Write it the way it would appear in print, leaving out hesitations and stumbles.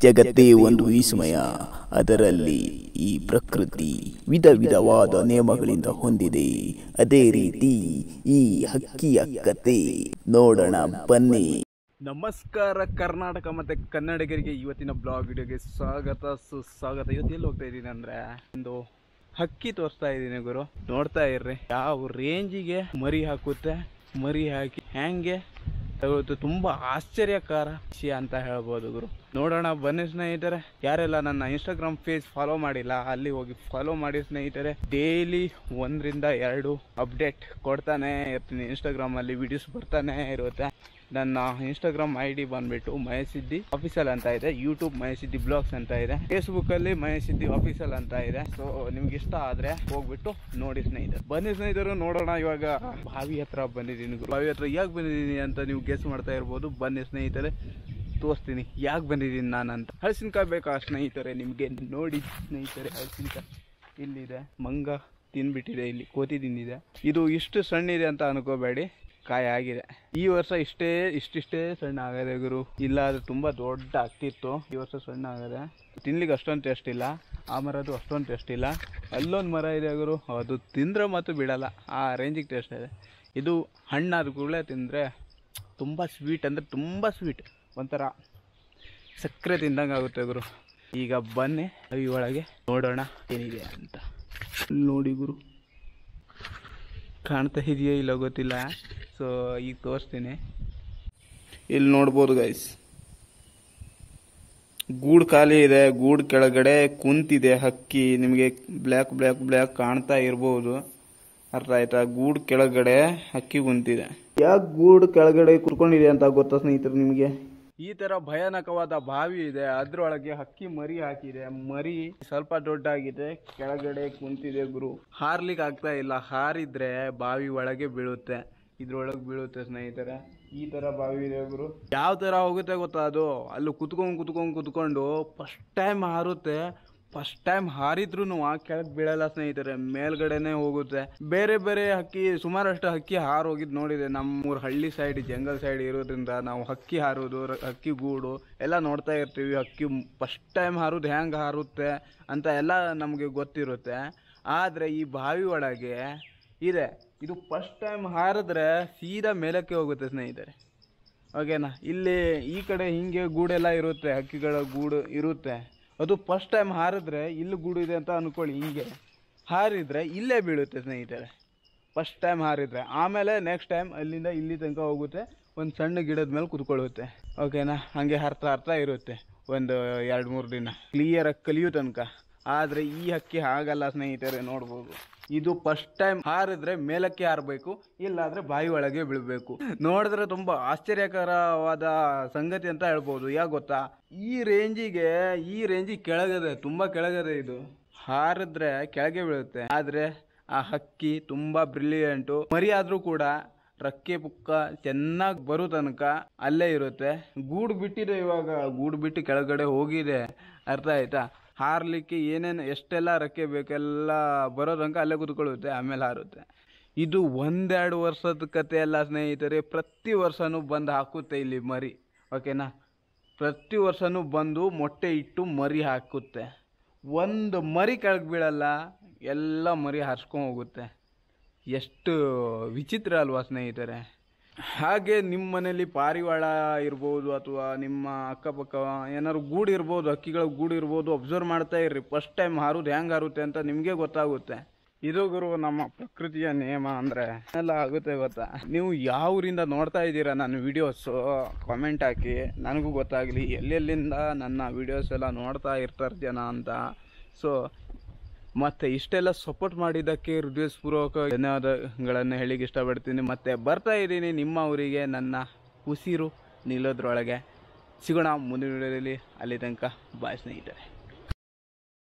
ಜಗತ್ತೇ ಒಂದು ವಿಸ್ಮಯ. ಅದರಲ್ಲಿ ಈ ಪ್ರಕೃತಿ ವಿಧ ವಿಧವಾದ ನಿಯಮಗಳಿಂದ ಹೊಂದಿದೆ. ಅದೇ ರೀತಿ ಈ ಹಕ್ಕಿಯ ಕತೆ ನೋಡೋಣ ಬನ್ನಿ. ನಮಸ್ಕಾರ ಕರ್ನಾಟಕ ಮತ್ತು ಕನ್ನಡಿಗರಿಗೆ. ಇವತ್ತಿನ ಬ್ಲಾಗ್ ವಿಡಿಯೋಗೆ ಸುಸ್ವಾಗತ. ಇವತ್ತು ಎಲ್ಲಿ ಹೋಗ್ತಾ ಇದ್ದೀನಿ ಅಂದರೆ ಒಂದು ಹಕ್ಕಿ ತೋರಿಸ್ತಾ ಇದ್ದೀನಿ ಗುರು. ನೋಡ್ತಾ ಇರ್ರಿ ಯಾವ ರೇಂಜಿಗೆ ಮರಿ ಹಾಕುತ್ತೆ. ಮರಿ ಹಾಕಿ ಹೆಂಗೆ ತಗೊಳ್ತು. ತುಂಬ ಆಶ್ಚರ್ಯಕಾರ ವಿಷಯ ಅಂತ ಹೇಳ್ಬೋದು ಗುರು. ನೋಡೋಣ ಬನ್ನಿ ಸ್ನೇಹಿತರೆ. ಯಾರೆಲ್ಲ ನನ್ನ ಇನ್ಸ್ಟಾಗ್ರಾಮ್ ಪೇಜ್ ಫಾಲೋ ಮಾಡಿಲ್ಲ ಅಲ್ಲಿ ಹೋಗಿ ಫಾಲೋ ಮಾಡಿ ಸ್ನೇಹಿತರೆ. ಡೈಲಿ 1 ರಿಂದ 2 ಅಪ್ಡೇಟ್ ಕೊಡ್ತಾನೆ ಇರ್ತೀನಿ. ಇನ್ಸ್ಟಾಗ್ರಾಮಲ್ಲಿ ವಿಡಿಯೋಸ್ ಬರ್ತಾನೆ ಇರುತ್ತೆ. ನನ್ನ ಇನ್ಸ್ಟಾಗ್ರಾಮ್ ID ಬಂದುಬಿಟ್ಟು ಮಹೇಶ್ ಸಿದ್ದಿ ಆಫೀಸಲ್ ಅಂತ ಇದೆ. ಯೂಟ್ಯೂಬ್ ಮಹೇಶ್ ಸಿದ್ದಿ ಬ್ಲಾಗ್ಸ್ ಅಂತ ಇದೆ. ಫೇಸ್ಬುಕ್ಕಲ್ಲಿ ಮಹೇಶ್ ಸಿದ್ದಿ ಆಫೀಸಲ್ ಅಂತ ಇದೆ. ಸೊ ನಿಮ್ಗೆ ಇಷ್ಟ ಆದರೆ ಹೋಗ್ಬಿಟ್ಟು ನೋಡಿ ಸ್ನೇಹಿತರೆ. ಬನ್ನಿ ಸ್ನೇಹಿತರು ನೋಡೋಣ. ಇವಾಗ ಬಾವಿ ಹತ್ರ ಬಂದಿದ್ದೀನಿ. ಬಾವಿ ಹತ್ರ ಯಾಕೆ ಬಂದಿದ್ದೀನಿ ಅಂತ ನೀವು ಗೆಸ್ ಮಾಡ್ತಾ ಇರ್ಬೋದು. ಬನ್ನಿ ಸ್ನೇಹಿತರೆ ತೋರಿಸ್ತೀನಿ ಯಾಕೆ ಬಂದಿದ್ದೀನಿ ನಾನು ಅಂತ. ಹಲಸಿನಕಾಯಿ ಬೇಕಾ ಸ್ನೇಹಿತರೆ ನಿಮಗೆ? ನೋಡಿ ಸ್ನೇಹಿತರೆ ಹಲಸಿನಕಾಯಿ ಇಲ್ಲಿದೆ. ಮಂಗ ತಿನ್ಬಿಟ್ಟಿದೆ. ಇಲ್ಲಿ ಕೋತಿ ತಿಂದಿದೆ. ಇದು ಇಷ್ಟು ಸಣ್ಣಿದೆ ಅಂತ ಅನ್ಕೋಬೇಡಿ, ಕಾಯಿ ಆಗಿದೆ. ಈ ವರ್ಷ ಇಷ್ಟಿಷ್ಟೇ ಸಣ್ಣ ಆಗದೆ ಗುರು. ಇಲ್ಲ ಅದು ತುಂಬ ದೊಡ್ಡ ಆಗ್ತಿತ್ತು. ಈ ವರ್ಷ ಸಣ್ಣ ಆಗದೆ. ತಿನ್ಲಿಕ್ಕೆ ಅಷ್ಟೊಂದು ಟೇಸ್ಟ್ ಇಲ್ಲ. ಆ ಮರದ್ದು ಅಷ್ಟೊಂದು ಟೇಸ್ಟ್ ಇಲ್ಲ. ಅಲ್ಲೊಂದು ಮರ ಇದೆ ಗುರು, ಅದು ತಿಂದರೆ ಮತ್ತು ಬಿಡಲ್ಲ, ಆ ರೇಂಜಿಗೆ ಟೇಸ್ಟ್ ಇದೆ. ಇದು ಹಣ್ಣಾದ ಕೂಡಲೇ ತಿಂದರೆ ತುಂಬ ಸ್ವೀಟ್, ಅಂದರೆ ತುಂಬ ಸ್ವೀಟ್, ಒಂಥರ ಸಕ್ಕರೆ ತಿಂದಂಗೆ ಆಗುತ್ತೆ ಗುರು. ಈಗ ಬನ್ನಿ ಈ ಒಳಗೆ ನೋಡೋಣ ಏನಿದೆ ಅಂತ. ನೋಡಿ ಗುರು, ಕಾಣ್ತಾ ಇದೆಯೋ ಇಲ್ಲ ಗೊತ್ತಿಲ್ಲ. ಸೊ ಈಗ ತೋರಿಸ್ತೀನಿ. ಇಲ್ಲಿ ನೋಡ್ಬೋದು ಗೈಸ್, ಗೂಡು ಖಾಲಿ ಇದೆ. ಗೂಡು ಕೆಳಗಡೆ ಕುಂತಿದೆ ಹಕ್ಕಿ. ನಿಮಗೆ ಬ್ಲ್ಯಾಕ್ ಬ್ಲ್ಯಾಕ್ ಬ್ಲ್ಯಾಕ್ ಕಾಣ್ತಾ ಇರ್ಬೋದು. ಅರ್ಥ ಆಯ್ತಾ? ಗೂಡು ಕೆಳಗಡೆ ಹಕ್ಕಿ ಕುಂತಿದೆ. ಯಾಕೆ ಗೂಡು ಕೆಳಗಡೆ ಕುತ್ಕೊಂಡಿದೆ ಅಂತ ಗೊತ್ತಾ ಸ್ನೇಹಿತರು ನಿಮಗೆ? ಈ ತರ ಭಯಾನಕವಾದ ಬಾವಿ ಇದೆ, ಅದ್ರೊಳಗೆ ಹಕ್ಕಿ ಮರಿ ಹಾಕಿದೆ. ಮರಿ ಸ್ವಲ್ಪ ದೊಡ್ಡಾಗಿದೆ, ಕೆಳಗಡೆ ಕುಂತಿದೆ ಗುರು. ಹಾರ್ಲಿಕ್ಕೆ ಆಗ್ತಾ ಇಲ್ಲ. ಹಾರಿದ್ರೆ ಬಾವಿ ಒಳಗೆ ಬೀಳುತ್ತೆ, ಇದ್ರೊಳಗೆ ಬೀಳುತ್ತೆ ಸ್ನೇಹಿತರೆ. ಈ ತರ ಬಾವಿ ಇದೆ ಗುರು. ಯಾವ ತರ ಹೋಗುತ್ತೆ ಗೊತ್ತಾ? ಅದು ಅಲ್ಲಿ ಕುತ್ಕೊಂಡು ಫಸ್ಟ್ ಟೈಮ್ ಹಾರುತ್ತೆ. ಫಸ್ಟ್ ಟೈಮ್ ಹಾರಿದ್ರು ಕೆಳಗೆ ಬೀಳಲ್ಲ ಸ್ನೇಹಿತರೆ, ಮೇಲ್ಗಡೆನೆ ಹೋಗುತ್ತೆ. ಬೇರೆ ಬೇರೆ ಹಕ್ಕಿ ಸುಮಾರಷ್ಟು ಹಕ್ಕಿ ಹಾರೋಗಿದ್ದು ನೋಡಿದೆ. ನಮ್ಮೂರು ಹಳ್ಳಿ ಸೈಡ್, ಜಂಗಲ್ ಸೈಡ್ ಇರೋದ್ರಿಂದ ನಾವು ಹಕ್ಕಿ ಹಾರೋದು, ಹಕ್ಕಿ ಗೂಡು ಎಲ್ಲ ನೋಡ್ತಾ ಇರ್ತೀವಿ. ಹಕ್ಕಿ ಫಸ್ಟ್ ಟೈಮ್ ಹಾರೋದು ಹೆಂಗೆ ಹಾರುತ್ತೆ ಅಂತ ಎಲ್ಲ ನಮಗೆ ಗೊತ್ತಿರುತ್ತೆ. ಆದರೆ ಈ ಬಾವಿ ಒಳಗೆ ಇದೆ, ಇದು ಫಸ್ಟ್ ಟೈಮ್ ಹಾರಿದ್ರೆ ಸೀದಾ ಮೇಲಕ್ಕೆ ಹೋಗುತ್ತೆ ಸ್ನೇಹಿತರೆ. ಓಕೆನಾ? ಇಲ್ಲಿ ಈ ಕಡೆ ಹಿಂಗೆ ಗೂಡೆಲ್ಲ ಇರುತ್ತೆ, ಹಕ್ಕಿಗಳ ಗೂಡು ಇರುತ್ತೆ. ಅದು ಫಸ್ಟ್ ಟೈಮ್ ಹಾರಿದ್ರೆ ಇಲ್ಲಿ ಗೂಡು ಇದೆ ಅಂತ ಅಂದ್ಕೊಳ್ಳಿ, ಹಿಂಗೆ ಹಾರಿದ್ರೆ ಇಲ್ಲೇ ಬೀಳುತ್ತೆ ಸ್ನೇಹಿತರೆ. ಫಸ್ಟ್ ಟೈಮ್ ಹಾರಿದ್ರೆ ಆಮೇಲೆ ನೆಕ್ಸ್ಟ್ ಟೈಮ್ ಅಲ್ಲಿಂದ ಇಲ್ಲಿ ತನಕ ಹೋಗುತ್ತೆ, ಒಂದು ಸಣ್ಣ ಗಿಡದ ಮೇಲೆ ಕುತ್ಕೊಳ್ಳುತ್ತೆ. ಓಕೆನಾ? ಹಾಗೆ ಹರ್ತಾ ಇರುತ್ತೆ ಒಂದು 2-3 ದಿನ ಕ್ಲಿಯರಾಗಿ ಕಲಿಯೋ ತನಕ. ಆದರೆ ಈ ಹಕ್ಕಿ ಹಾಗಲ್ಲ ಸ್ನೇಹಿತರೆ. ನೋಡ್ಬೋದು, ಇದು ಫಸ್ಟ್ ಟೈಮ್ ಹಾರಿದ್ರೆ ಮೇಲಕ್ಕೆ ಹಾರಬೇಕು, ಇಲ್ಲಾಂದ್ರೆ ಬಾವಿ ಒಳಗೆ ಬೀಳಬೇಕು. ನೋಡಿದ್ರೆ ತುಂಬಾ ಆಶ್ಚರ್ಯಕರವಾದ ಸಂಗತಿ ಅಂತ ಹೇಳ್ಬೋದು. ಯಾಕೆ ಗೊತ್ತಾ? ಈ ರೇಂಜಿಗೆ ಕೆಳಗದೆ, ತುಂಬಾ ಕೆಳಗದೆ. ಇದು ಹಾರಿದ್ರೆ ಕೆಳಗೆ ಬೀಳುತ್ತೆ. ಆದ್ರೆ ಆ ಹಕ್ಕಿ ತುಂಬಾ ಬ್ರಿಲಿಯಂಟು. ಮರಿ ಆದ್ರೂ ಕೂಡ ರಕ್ಕೆ ಪುಕ್ಕ ಚೆನ್ನಾಗಿ ಬರೋ ತನಕ ಅಲ್ಲೇ ಇರುತ್ತೆ. ಗೂಡು ಬಿಟ್ಟಿದೆ, ಇವಾಗ ಗೂಡು ಬಿಟ್ಟು ಕೆಳಗಡೆ ಹೋಗಿದೆ. ಅರ್ಥ ಆಯ್ತಾ? ಹಾರಲಿಕ್ಕೆ ಏನೇನು ಎಷ್ಟೆಲ್ಲ ರೆಕ್ಕೆ ಬೇಕೆಲ್ಲ ಬರೋ ತನಕ ಅಲ್ಲೇ ಕೂತ್ಕೊಳ್ಳುತ್ತೆ, ಆಮೇಲೆ ಹಾರುತ್ತೆ. ಇದು 1-2 ವರ್ಷದ ಕತೆ ಅಲ್ಲ ಸ್ನೇಹಿತರೆ. ಪ್ರತಿ ವರ್ಷನೂ ಬಂದು ಹಾಕುತ್ತೆ ಇಲ್ಲಿ ಮರಿ. ಓಕೆನಾ? ಪ್ರತಿ ವರ್ಷನೂ ಬಂದು ಮೊಟ್ಟೆ ಇಟ್ಟು ಮರಿ ಹಾಕುತ್ತೆ. ಒಂದು ಮರಿ ಕೆಳಗೆ ಬೀಳಲ್ಲ, ಎಲ್ಲ ಮರಿ ಹಾರಿಸ್ಕೊಂಡು ಹೋಗುತ್ತೆ. ಎಷ್ಟು ವಿಚಿತ್ರ ಅಲ್ವಾ ಸ್ನೇಹಿತರೆ? ಹಾಗೆ ನಿಮ್ಮ ಮನೇಲಿ ಪಾರಿವಾಳ ಇರ್ಬೋದು, ಅಥವಾ ನಿಮ್ಮ ಅಕ್ಕಪಕ್ಕ ಏನಾದ್ರು ಗೂಡು ಇರ್ಬೋದು, ಹಕ್ಕಿಗಳ ಗೂಡು ಇರ್ಬೋದು. ಅಬ್ಸರ್ವ್ ಮಾಡ್ತಾ ಇರ್ರಿ. ಫಸ್ಟ್ ಟೈಮ್ ಹಾರೋದು ಹೆಂಗೆ ಹಾರುತ್ತೆ ಅಂತ ನಿಮಗೆ ಗೊತ್ತಾಗುತ್ತೆ. ಇದು ಗುರು ನಮ್ಮ ಪ್ರಕೃತಿಯ ನಿಯಮ. ಅಂದರೆ ಎಲ್ಲ ಆಗುತ್ತೆ ಗೊತ್ತಾ? ನೀವು ಯಾವ ಊರಿಂದ ನೋಡ್ತಾ ಇದ್ದೀರಾ ನನ್ನ ವಿಡಿಯೋಸು ಕಾಮೆಂಟ್ ಹಾಕಿ, ನನಗೂ ಗೊತ್ತಾಗಲಿ ಎಲ್ಲೆಲ್ಲಿಂದ ನನ್ನ ವಿಡಿಯೋಸ್ ಎಲ್ಲ ನೋಡ್ತಾ ಇರ್ತಾರೆ ಜನ ಅಂತ. ಸೊ ಮತ್ತು ಇಷ್ಟೆಲ್ಲ ಸಪೋರ್ಟ್ ಮಾಡಿದ್ದಕ್ಕೆ ಹೃದಯಪೂರ್ವಕ ಧನ್ಯವಾದಗಳನ್ನು ಹೇಳಿಕ್ಕೆ ಇಷ್ಟಪಡ್ತೀನಿ. ಮತ್ತು ಬರ್ತಾ ಇದ್ದೀನಿ ನಿಮ್ಮ ಊರಿಗೆ ನನ್ನ ಉಸಿರು ನಿಲ್ಲೋದ್ರೊಳಗೆ. ಸಿಗೋಣ ಮುಂದಿನ ವಿಡಿಯೋದಲ್ಲಿ. ಅಲ್ಲಿ ತನಕ ಬಾಯ್ ಸ್ನೇಹಿತರೆ.